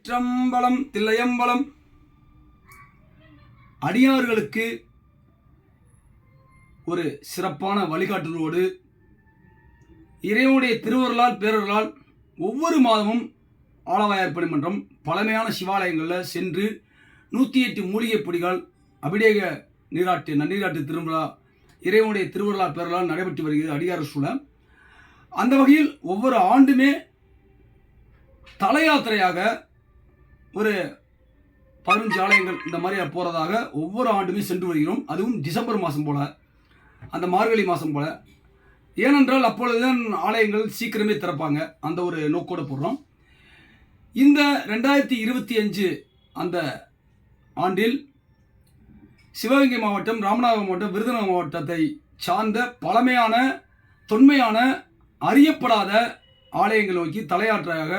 திருச்சிற்றம்பலம் தில்லையம்பலம். அடியார்களுக்கு ஒரு சிறப்பான வழிகாட்டுதலோடு இறைவனுடைய திருவருளால் பேரருளால் ஒவ்வொரு மாதமும் ஆலவாயார் மன்றம் பழமையான சிவாலயங்களில் சென்று 108 மூலிகை பொடிகள் அபிடேக நன்னீராட்டு திருவிழா இறைவனுடைய திருவருளால் பேரருளால் நடைபெற்று வருகிறது அடியார் சூழல். அந்த வகையில் ஒவ்வொரு ஆண்டுமே தல யாத்திரையாக ஒரு 15 ஆலயங்கள் இந்த மாதிரி போகிறதாக ஒவ்வொரு ஆண்டுமே சென்று வருகிறோம். அதுவும் டிசம்பர் மாதம் போல், அந்த மார்கழி மாதம் போல். ஏனென்றால் அப்பொழுதுதான் ஆலயங்கள் சீக்கிரமே திறப்பாங்க. அந்த ஒரு நோக்கோடு போடுறோம். இந்த 2025 அந்த ஆண்டில் சிவகங்கை மாவட்டம், ராமநாதபுரம் மாவட்டம், விருதுநகர் மாவட்டத்தை சார்ந்த பழமையான தொன்மையான அறியப்படாத ஆலயங்கள் நோக்கி தலையாற்றாக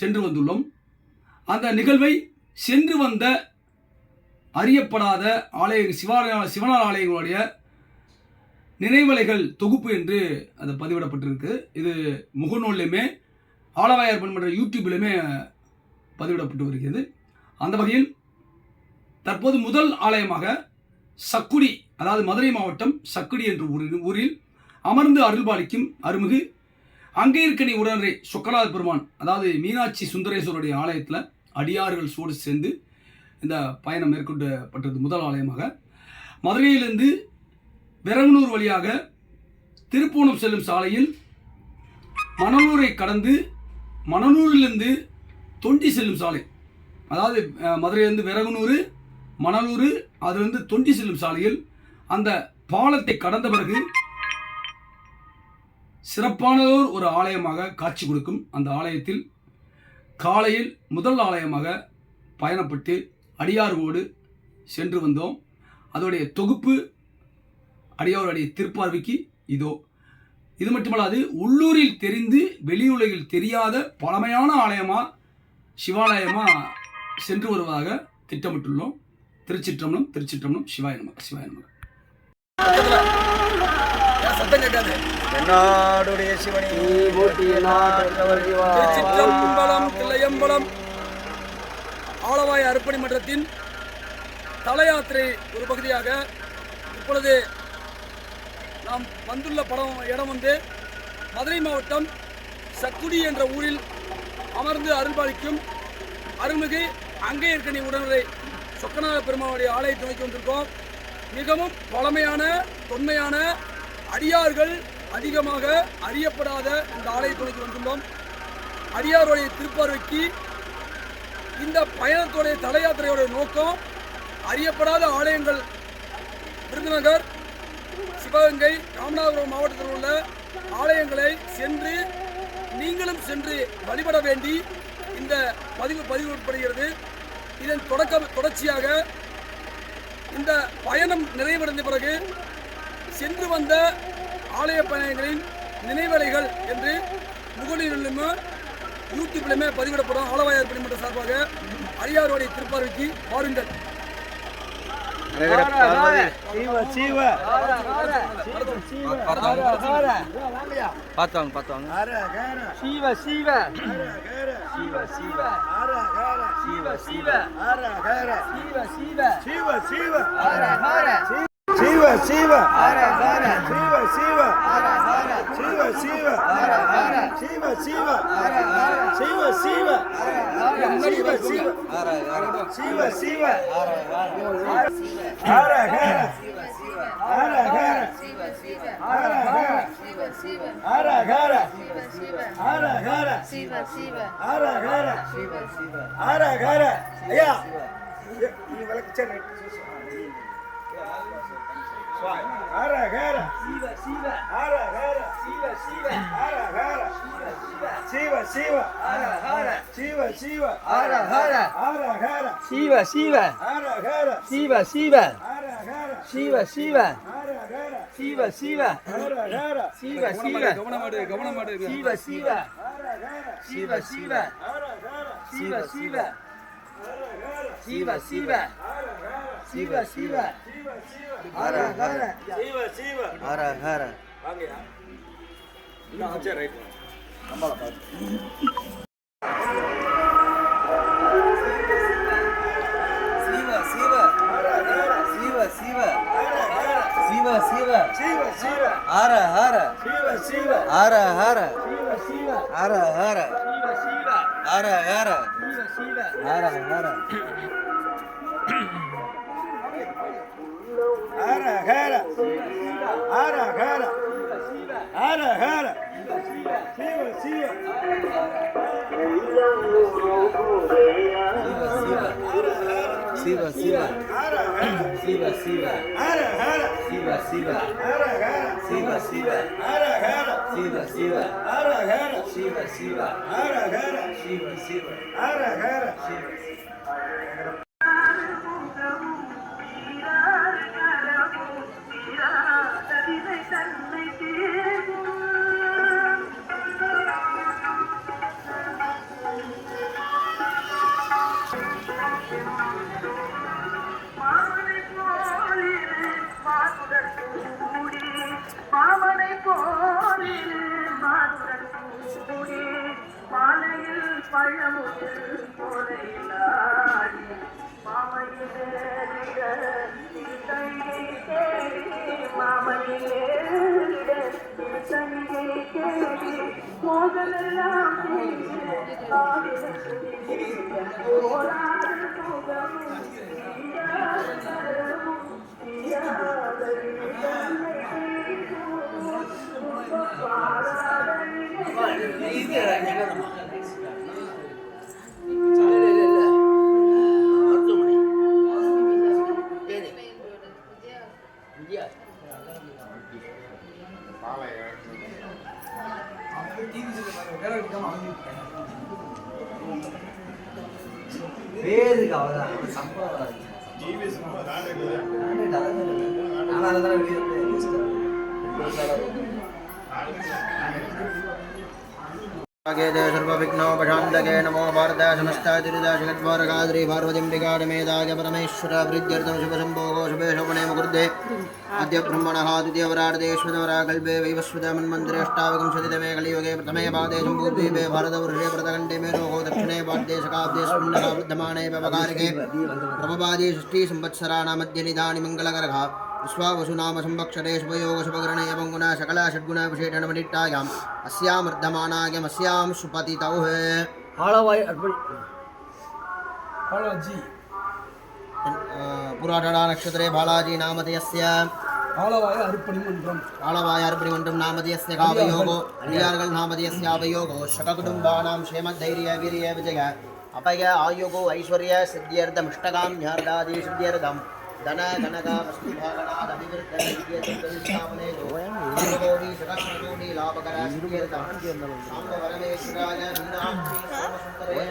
சென்று வந்துள்ளோம். அந்த நிகழ்வை சென்று வந்த அறியப்படாத சிவனார் ஆலயங்களுடைய நினைவலைகள் தொகுப்பு என்று அது பதிவிடப்பட்டிருக்கு. இது முகநூல்லையுமே ஆலவாயார் மன்ற யூடியூப்லையுமே பதிவிடப்பட்டு வருகிறது. அந்த வகையில் தற்போது முதல் ஆலயமாக சக்குடி, அதாவது மதுரை மாவட்டம் சக்குடி என்ற ஊரில் அமர்ந்து அருள்பாலிக்கும் அருள்மிகு அங்கையர்கனி உடனரை சொக்கநாத பெருமான், அதாவது மீனாட்சி சுந்தரேஸ்வருடைய ஆலயத்தில் அடியார்கள் சூடு சேர்ந்து இந்த பயணம் மேற்கொள்ளப்பட்டது முதல் ஆலயமாக. மதுரையிலிருந்து விரகனூர் வழியாக திருப்பூணம் செல்லும் சாலையில் மணலூரை கடந்து மணலூரிலிருந்து தொண்டி செல்லும் சாலை, அதாவது மதுரையிலிருந்து விரகனூர், மணலூர், அதிலிருந்து தொண்டி செல்லும் சாலையில் அந்த பாலத்தை கடந்த பிறகு சிறப்பானதோர் ஒரு ஆலயமாக காட்சி கொடுக்கும். அந்த ஆலயத்தில் காலையில் முதல் ஆலயமாக பயணப்பட்டு அடியாரோடு சென்று வந்தோம். அதோடைய தொகுப்பு அடியாருடைய திருப்பார்வைக்கு இதோ. இது மட்டுமல்லாது உள்ளூரில் தெரிந்து வெளியுலகில் தெரியாத பழமையான ஆலயமாக சிவாலயமாக சென்று வருவதாக திட்டமிட்டுள்ளோம். திருச்சிற்றம்பலம் திருச்சிற்றம்பலம். சிவாய நமக சிவாய நமக. சத்தம் கேட்காது. என்னாடுடைய சிவனே திருச்சிற்றம்பலம் தில்லையம்பலம் ஆலவாய் அர்ப்பணி மன்றத்தின் தல யாத்திரை ஒரு பகுதியாக இப்பொழுது நாம் வந்துள்ள இடம் வந்து மதுரை மாவட்டம் சக்குடி என்ற ஊரில் அமர்ந்து அருள்பாலிக்கும் அருள்மிகு அங்கையர்கனி உடனரை சொக்கநாத பெருமானுடைய ஆலயத்தை நோக்கி வந்திருக்கோம். மிகவும் பழமையான தொன்மையான அடியார்கள் அதிகமாக அறியப்படாத இந்த ஆலயத்தை நோக்கி வந்துள்ளோம். அடியாருடைய திருப்பார்வைக்கு இந்த பயணத்துடைய தல யாத்திரையோட நோக்கம் அறியப்படாத ஆலயங்கள் விருதுநகர், சிவகங்கை, ராமநாதபுரம் மாவட்டத்தில் உள்ள ஆலயங்களை சென்று நீங்களும் சென்று வழிபட வேண்டி இந்த பதிவுபடுகிறது. இதன் தொடர்ச்சியாக இந்த பயணம் நிறைவடைந்த பிறகு சென்று வந்த ஆலய பயணங்களின் நினைவலைகள் என்று முகநூலிலுமே யூடியூப்லையுமே பதிவிடப்படும். ஆலவாயார் மன்ற சார்பாக அடியாருடைய திருப்பார்வைக்கு வாருங்கள். Shiva Shiva Shiva Shiva Hara Hara Shiva Shiva Hara Hara வாங்கயா இன்னும் ஆச்சே ரைட் நம்மள பாத்து ஹர ஹர ஹர ஹர ஹர ஹர ஹர ஹர ஹர ஹர ஹர ஹர ஹர ஹர சிவ சிவ சிவ சிவ சிவ சிவ ஹர ஹர சிவ சிவ ஹர ஹர சிவ சிவ ஹர ஹர சிவ சிவ ஹர ஹர சிவ சிவ ஹர ஹர சிவ சிவ ஹர ஹர சிவ மாமனை போலே மாதுடன் கூடி மாலையில் பழமுதில் போலையிலாடி மாமையிலேறிட தங்கை தேடி மாமையிலேறிட தங்கை தேடி மோதலெல்லாம் போராடு சுகமும் பேருக்கு அவ்வளோதான் சம்பளம் सर्वविघ्नोपशान्तके नमो भारताय समस्तातिरिदाशगद्वारकाद्री पार्वतीम्बिकाडमेदाय परमेश्वर प्रीत्यर्थं शुभशम्भोगो शुभे शोभने मुकुर्दे अद्य ब्रह्मणः द्वितीयवरार्धेश्वरवराकल्पे वैवस्वतमन्मन्त्रे अष्टाविंशतितमे कलियुगे प्रथमे पादे शम्भुद्वीपे भारतवर्षे प्रतकण्ठे मेरोगो दक्षिणे पाद्ये शकाब्दे स्पन्दः वर्धमाने व्यवकारिके प्रभपादे षष्टिसंवत्सराणां मध्यनिधानि मङ्गलकरः विश्वावसुनाम संवत्सरे शुभयोग शुभकरणे एवं गुणा सकला षड्गुणा विशेषणमनिट्टायाम् अस्यां वर्धमानायाम् अस्यां सुपतितौ ஆளவாய் அர்ப்பணி बालाजी पुराटडा नक्षत्रे बालाजी नामधेयस्य ஆளவாய அர்ப்பணிமன்றம் आळवाय अर्पणिमण्डलं नामधेयस्य कावयोगो हरियार्गल् नामधेयस्य आवयोगो शककुटुम्बानां क्षेमधैर्य वीर्य विजय अपय आयुगो ऐश्वर्य सिद्ध्यर्थमिष्टकां ध्यार्दादि सिद्ध्यर्थम् धन कनका वस्तु भागनाद अभिवृद्ध विद्येतुल्स्थापने कोटि सहस्रकोटि लाभकर सिद्ध्यर्थं शाम्ब परमेश्वराय मीनाक्षी सोमसुन्दरे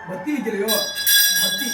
பத்தி வைக்கலையோ பத்தி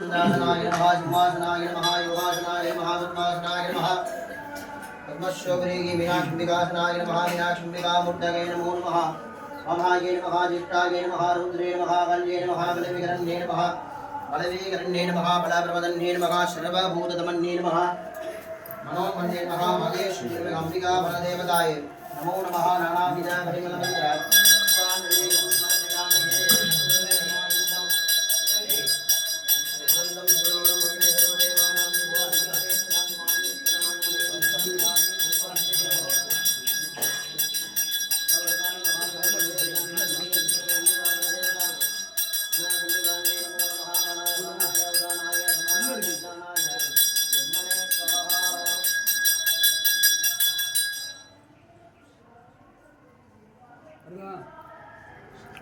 चंद्रासनाय नमः सिंहासनाय नमः योगासनाय नमः पद्मासनाय नमः पद्मश्योभृगी मीनाक्षिम्बिकासनाय नमः मीनाक्षिम्बिकामूर्तये नमो नमः अमाये नमः जिष्टाये नमः रुद्रे नमः कल्ये नमः बलविकरण्ये नमः बलवीकरण्ये नमः बलप्रवदन्ये नमः सर्वभूतदमन्ये नमः मनोमन्ये नमः महेश्वरी अम्बिका बलदेवताय नमो नमः नानाविध परिमलमन्त्र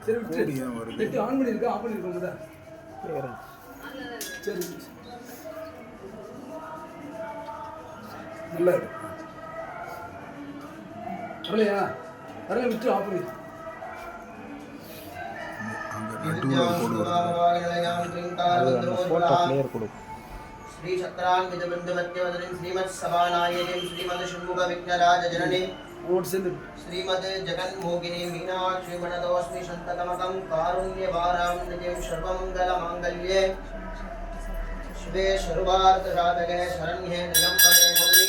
சரி விட்டு நெட் ஆன் பண்ணிருக்கா ஆஃப் பண்ணிருக்கோம் சரி நல்லா இருக்கு வரலையா வரல விட்டு ஆஃப் பண்ணி श्री चक्रान्वित बिंदुमत्यवदनं श्रीमत् सभानायकीं श्रीमद् षण्मुख विघ्नराज जननी நோட் சென்று श्रीमद् जगन्मोहिनी मीनाक्षी गणतोऽस्मि शन्तकमकं कारुण्यवारां नित्यं सर्वमङ्गलमाङ्गल्ये शिवे सर्वार्थसाधके शरण्ये त्र्यम्बके गौरी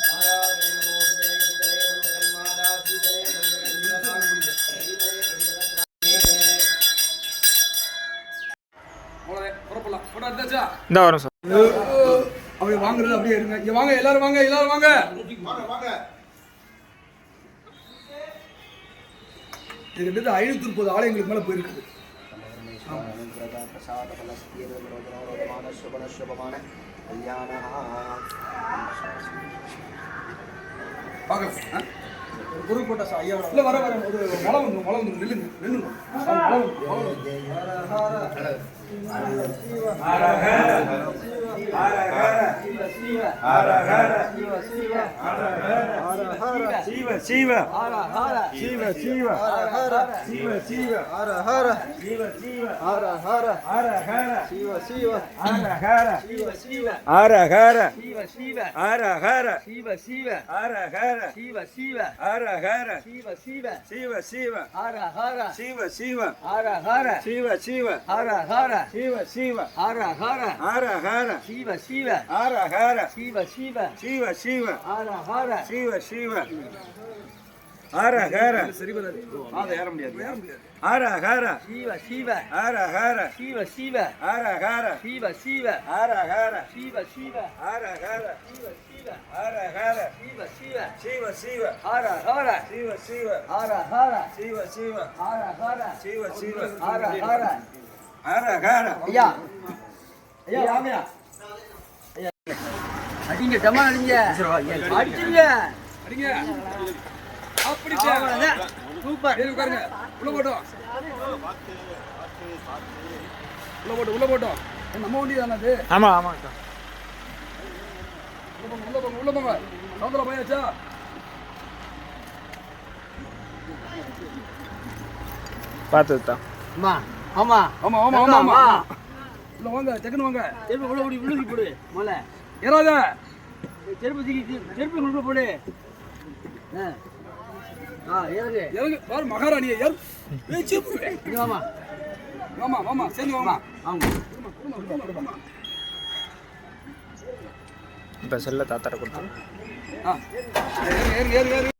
नारायणे नमोस्तुते शीतले जगन्माता शीतले புறப்படலாம் போட்டோ எடுத்தாச்சா இந்த வரும் சார் அப்படியே வாங்குறது அப்படியே இருங்க இங்க வாங்க எல்லாரும் வாங்க எல்லாரும் வாங்க இது கிட்ட 530 ஆலயங்களுக்கு மேல போயிருக்குது வாங்க ஒரு பொருள் போட்டா ஐயா இல்ல வர வர ஒரு மழை வந்து நில்லுங்க நில்லுங்க சிவ சிவ சிவ சிவ சிவ சிவ ஹர ஹர சிவ சிவ ஹர ஹர ஹர ஹர சிவ சிவ ஹர ஹர சிவ சிவ ஹர ஹர சிவ சிவ ஹர ஹர சிவ சிவ ஹர ஹர சிவ சிவ ஹர ஹர சிவ சிவ சிவ சிவ ஹர ஹர சிவ சிவ ஹர ஹர சிவ சிவ ஹர ஹர சிவ சிவ ஹர ஹர ஹர ஹர சிவ சிவ ஹர ஹர சிவ சிவ சிவ சிவ ஹர ஹர சிவ சிவ ஹர ஹர சரி வராது அது ஏற முடியாது ஹர ஹர शिव शिव ஹர ஹர शिव शिव ஹர ஹர शिव शिव ஹர ஹர शिव शिव ஹர ஹர शिव शिव ஹர ஹர शिव शिव சிவ சிவ हर हर சிவ சிவ हर हर சிவ சிவ हर हर சிவ சிவ हर हर ஹர ஹர ஐயா ஐயா வாங்கயா ஐயா அடிங்க டமா அடிங்க அடிங்க அடிங்க அப்படி அவ்வளவுதான் சூப்பர் ஏறி உட்காருங்க உள்ள போட்டோம் உள்ள போட்டோம் நம்ம வண்டி தானே அது ஆமா ஆமா சார் உள்ள போங்க சவுந்தர பையாச்சா பார்த்து தான் அம்மா ஆமா ஆமா ஆமா ஆமா ஆமா உள்ள வாங்க டக்குன்னு வாங்க செருப்பு உள்ள போடு உள்ளுக்கு போடு மொல ஏறாத செருப்பு உள்ள போடு இறங்கு இறங்கு பாரு மகாராணியை ஏறு ஏய் சீப்பு இங்க வாமா வாமா வாமா சேர்ந்து வாமா வாங்க இப்போ செல்ல தாத்தாரை கொடுத்து ஏறு ஏறு ஏறு ஏறு